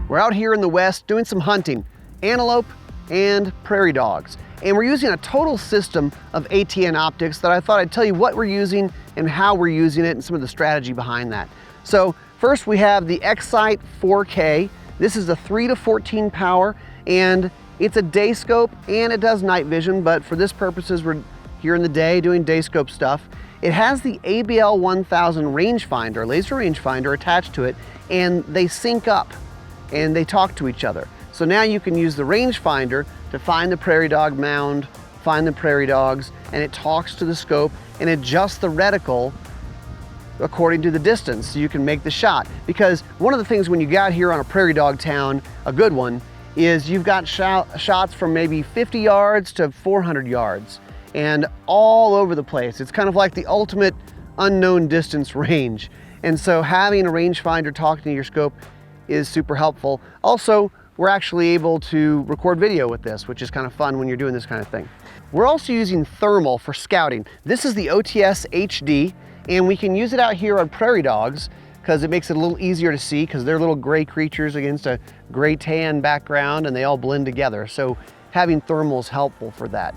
We're out here in the west doing some hunting, antelope and prairie dogs. And we're using a total system of ATN optics that I thought I'd tell you what we're using and how we're using it and some of the strategy behind that. So first we have the X-Sight 4K. This is a 3 to 14 power, and it's a day scope and it does night vision, but for this purposes, we're here in the day doing day scope stuff. It has the ABL 1000 rangefinder, laser rangefinder attached to it, and they sync up and they talk to each other. So now you can use the rangefinder to find the prairie dog mound, find the prairie dogs, and it talks to the scope and adjusts the reticle according to the distance so you can make the shot. Because one of the things when you get out here on a prairie dog town, a good one, is you've got shots from maybe 50 yards to 400 yards and all over the place. It's kind of like the ultimate unknown distance range. And so having a rangefinder talking to your scope is super helpful. Also, we're actually able to record video with this, which is kind of fun when you're doing this kind of thing. We're also using thermal for scouting. This is the OTS HD, and we can use it out here on prairie dogs because it makes it a little easier to see because they're little gray creatures against a gray tan background and they all blend together. So having thermal is helpful for that.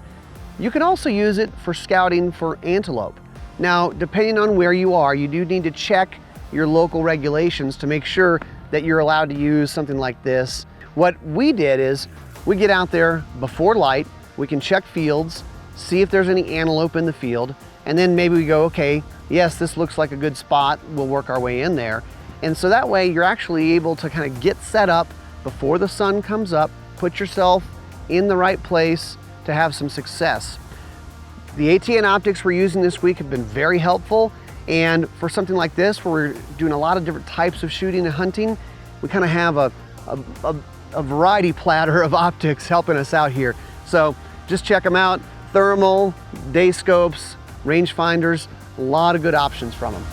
You can also use it for scouting for antelope. Now, depending on where you are, you do need to check your local regulations to make sure that you're allowed to use something like this. What we did is we get out there before light, we can check fields, see if there's any antelope in the field, and then maybe we go, okay, yes, this looks like a good spot, we'll work our way in there. And so that way you're actually able to kind of get set up before the sun comes up, put yourself in the right place to have some success. The ATN optics we're using this week have been very helpful, and for something like this where we're doing a lot of different types of shooting and hunting, we kind of have a variety platter of optics helping us out here. So just check them out. Thermal, day scopes, rangefinders, a lot of good options from them.